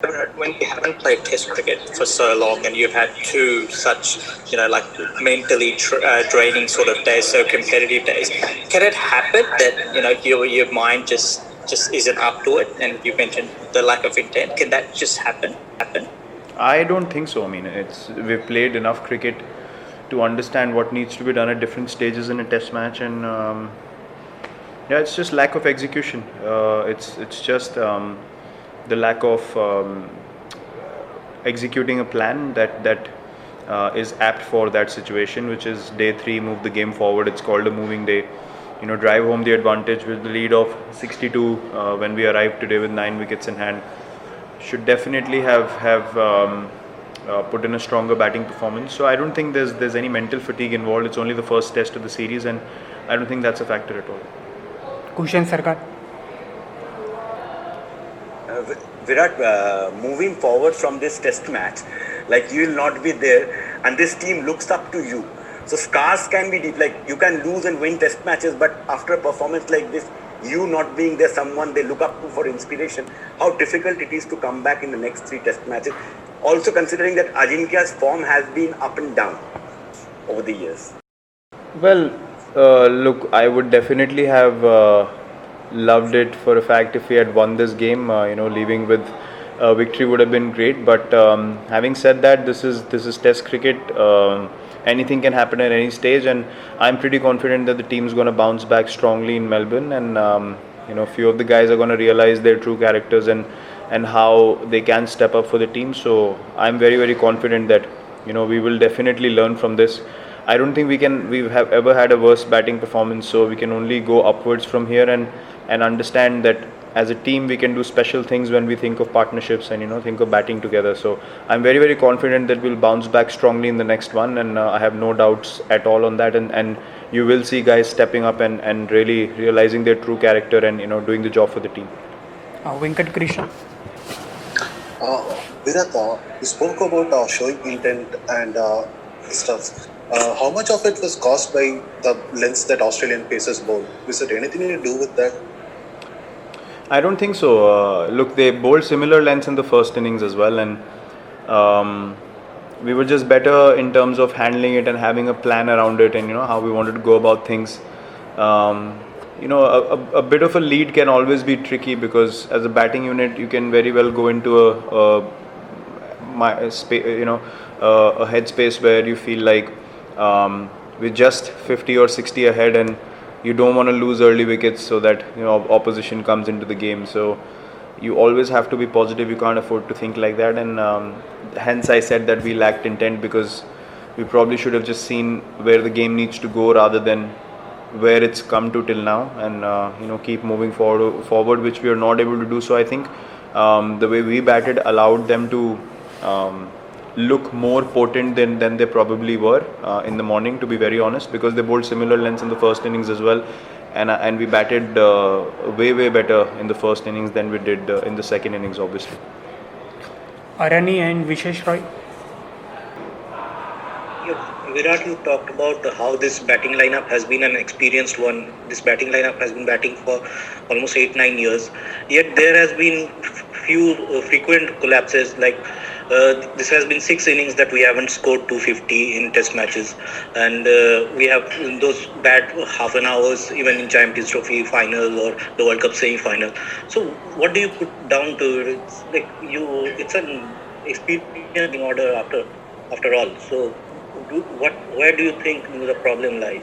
When you haven't played Test cricket for so long, and you've had two such, like mentally draining sort of days, so competitive days, can it happen that your mind just isn't up to it? And you mentioned the lack of intent. Can that just happen? I don't think so. I mean, we've played enough cricket to understand what needs to be done at different stages in a test match, and yeah, it's just lack of execution. It's just the lack of executing a plan that is apt for that situation, which is day three, move the game forward. It's called a moving day. Drive home the advantage with the lead of 62 when we arrived today with 9 wickets in hand. Should definitely have put in a stronger batting performance. So I don't think there's any mental fatigue involved. It's only the first test of the series, and I don't think that's a factor at all. Kushan Sarkar. Virat, moving forward from this test match, like you will not be there, and this team looks up to you. So scars can be deep. Like you can lose and win test matches, but after a performance like this, you not being there, someone they look up to for inspiration. How difficult it is to come back in the next three test matches. Also considering that Ajinkya's form has been up and down over the years. Well, look, I would definitely have loved it for a fact if we had won this game. Leaving with a victory would have been great. But having said that, this is Test cricket. Anything can happen at any stage, and I'm pretty confident that the team's going to bounce back strongly in Melbourne, and a few of the guys are going to realize their true characters and how they can step up for the team. So I'm very, very confident that we will definitely learn from this. I don't think we have ever had a worse batting performance, so we can only go upwards from here and understand that as a team we can do special things when we think of partnerships and think of batting together. So I'm very, very confident that we'll bounce back strongly in the next one, and I have no doubts at all on that, and you will see guys stepping up and really realizing their true character and doing the job for the team. Venkat Krishna. Virat, you spoke about showing intent and stuff. How much of it was caused by the lengths that Australian pacers bowl? Is it anything to do with that? I don't think so. Look, they bowled similar lengths in the first innings as well, and we were just better in terms of handling it and having a plan around it, and how we wanted to go about things. A bit of a lead can always be tricky because as a batting unit, you can very well go into a headspace where you feel like we're just 50 or 60 ahead, and you don't want to lose early wickets so that opposition comes into the game. So you always have to be positive. You can't afford to think like that, and hence I said that we lacked intent, because we probably should have just seen where the game needs to go rather than where it's come to till now, and keep moving forward, which we are not able to do. So I think the way we batted allowed them to look more potent than they probably were in the morning, to be very honest, because they bowled similar lengths in the first innings as well, and we batted way better in the first innings than we did in the second innings, obviously. Arani and Vishesh Roy. Virat, you talked about how this batting lineup has been an experienced one. This batting lineup has been batting for almost 8-9 years. Yet there has been few frequent collapses. Like this has been 6 innings that we haven't scored 250 in test matches, and we have those bad half an hours even in Champions Trophy final or the World Cup semi-final. So what do you put down to it? It's like it's an experience in order after all. So where do you think the problem lies?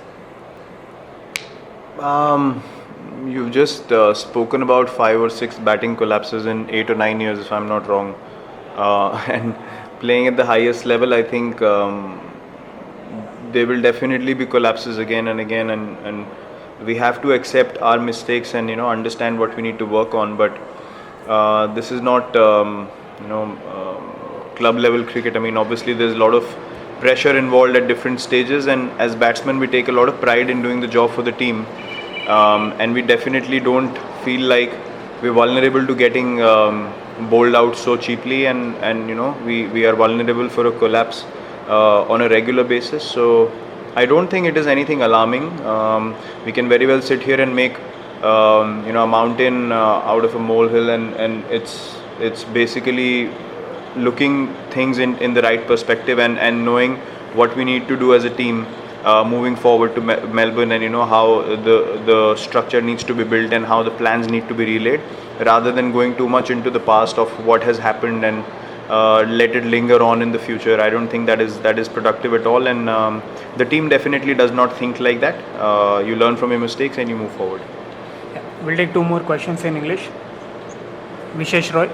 You've just spoken about 5 or 6 batting collapses in 8 or 9 years, if I'm not wrong. And playing at the highest level, I think there will definitely be collapses again and again, and we have to accept our mistakes and understand what we need to work on. But this is not club level cricket. I mean, obviously there's a lot of pressure involved at different stages, and as batsmen we take a lot of pride in doing the job for the team, and we definitely don't feel like we're vulnerable to getting bowled out so cheaply, and we are vulnerable for a collapse on a regular basis. So I don't think it is anything alarming. We can very well sit here and make a mountain out of a molehill, and It's basically looking things in the right perspective and knowing what we need to do as a team moving forward to Melbourne, and how the structure needs to be built and how the plans need to be relayed, rather than going too much into the past of what has happened and let it linger on in the future. I don't think that is productive at all, and the team definitely does not think like that. You learn from your mistakes and you move forward. Yeah. We'll take 2 more questions in English. Vishesh Roy.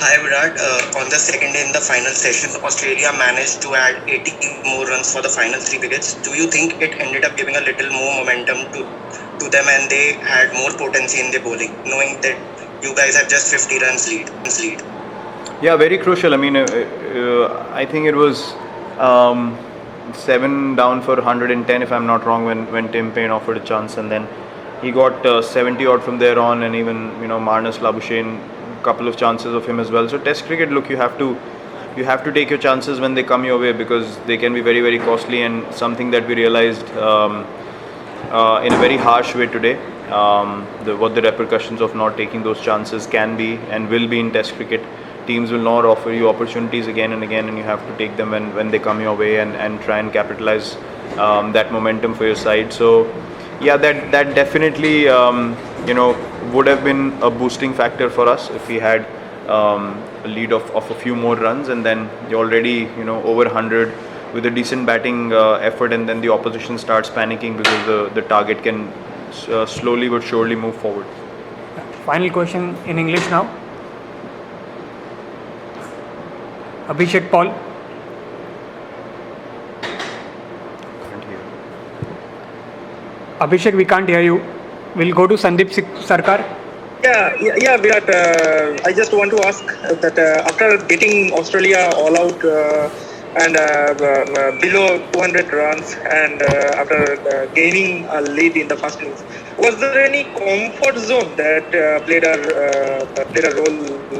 Hi Virat, on the second day in the final session, Australia managed to add 80 more runs for the final 3 wickets. Do you think it ended up giving a little more momentum to them and they had more potency in their bowling, knowing that you guys have just 50 runs lead? Yeah, very crucial. I mean, I think it was 7 down for 110, if I'm not wrong, when Tim Payne offered a chance, and then he got 70 odd from there on, and even Marnus Labuschagne, couple of chances of him as well. So Test cricket, look, you have to take your chances when they come your way, because they can be very, very costly, and something that we realized in a very harsh way today. What the repercussions of not taking those chances can be and will be in Test cricket. Teams will not offer you opportunities again and again, and you have to take them when they come your way and try and capitalize that momentum for your side. So yeah, that definitely would have been a boosting factor for us if we had a lead of a few more runs, and then you're already over 100 with a decent batting effort, and then the opposition starts panicking because the target can slowly but surely move forward. Final question in English now. Abhishek Paul. Can't hear. Abhishek, we can't hear you. We'll go to Sandeep Sarkar. Yeah, Virat. I just want to ask that after getting Australia all out and below 200 runs, and after gaining a lead in the first innings, was there any comfort zone that played a role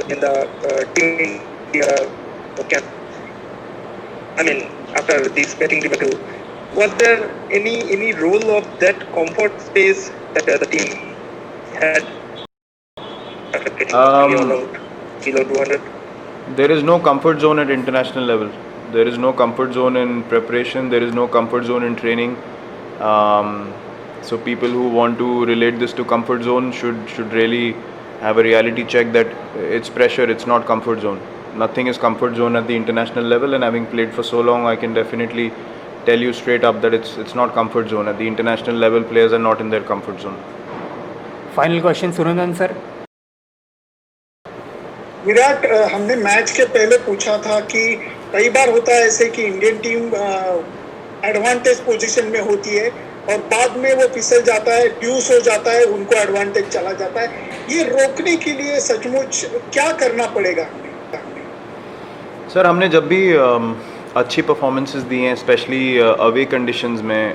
in the team camp? I mean, after this batting debacle, was there any role of that comfort space that the team had after getting all out below 200? There is no comfort zone at international level. There is no comfort zone in preparation. There is no comfort zone in training. So people who want to relate this to comfort zone should really have a reality check that it's pressure, it's not comfort zone. Nothing is comfort zone at the international level, and having played for so long, I can definitely tell you straight up that it's not comfort zone. At the international level, players are not in their comfort zone. Final question, Suryandan sir. Virat, हमने match के पहले पूछा था कि कई बार होता है ऐसे कि इंडियन टीम एडवांटेज पोजीशन में होती है और बाद में वो फिसल जाता है, ड्यूस हो जाता है, उनको एडवांटेज चला जाता है. ये रोकने के लिए सचमुच क्या करना पड़ेगा? सर, हमने जब भी अच्छी परफॉर्मेंसेस दी हैं, स्पेशली अवे कंडीशंस में,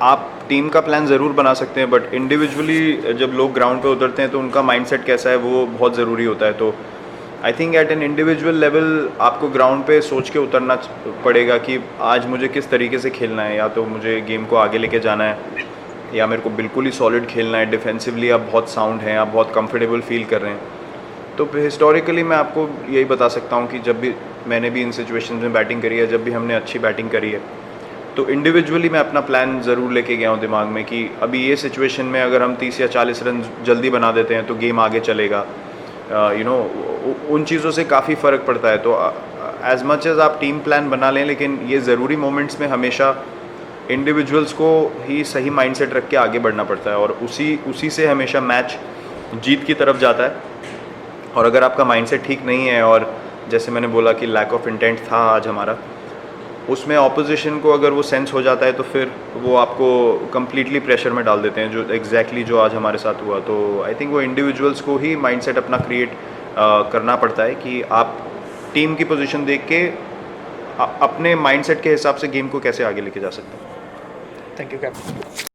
आप टीम का प्लान ज़रूर बना सकते हैं, बट इंडिविजुअली जब लोग ग्राउंड पे उतरते हैं तो उनका माइंडसेट कैसा है वो बहुत ज़रूरी होता है. तो I think at an individual level आपको ग्राउंड पे सोच के उतरना पड़ेगा कि आज मुझे किस तरीके से खेलना है. या तो मुझे गेम को आगे लेके जाना है, या मेरे को बिल्कुल ही सॉलिड खेलना है. डिफेंसिवली आप बहुत साउंड हैं, आप बहुत कंफर्टेबल फील कर रहे हैं. तो हिस्टोरिकली मैं आपको यही बता सकता हूँ कि जब भी मैंने भी इन सिचुएशंस में बैटिंग करी है, जब भी हमने अच्छी बैटिंग करी है, तो इंडिविजुअली मैं अपना प्लान ज़रूर लेके गया हूँ दिमाग में कि अभी ये सिचुएशन में अगर हम 30 या 40 रन जल्दी बना देते हैं तो गेम आगे चलेगा. उन चीज़ों से काफ़ी फ़र्क पड़ता है. तो एज मच एज़ आप टीम प्लान बना लें, लेकिन ये ज़रूरी मोमेंट्स में हमेशा इंडिविजुअल्स को ही सही माइंडसेट रख के आगे बढ़ना पड़ता है, और उसी से हमेशा मैच जीत की तरफ जाता है. और अगर आपका माइंडसेट ठीक नहीं है, और जैसे मैंने बोला कि लैक ऑफ इंटेंट था आज हमारा, उसमें ऑपोजिशन को अगर वो सेंस हो जाता है तो फिर वो आपको कम्प्लीटली प्रेशर में डाल देते हैं, जो एग्जैक्टली जो आज हमारे साथ हुआ. तो आई थिंक वो इंडिविजुअल्स को ही माइंडसेट अपना क्रिएट करना पड़ता है कि आप टीम की पोजीशन देख के अपने माइंडसेट के हिसाब से गेम को कैसे आगे लेके जा सकते हैं. Thank you captain.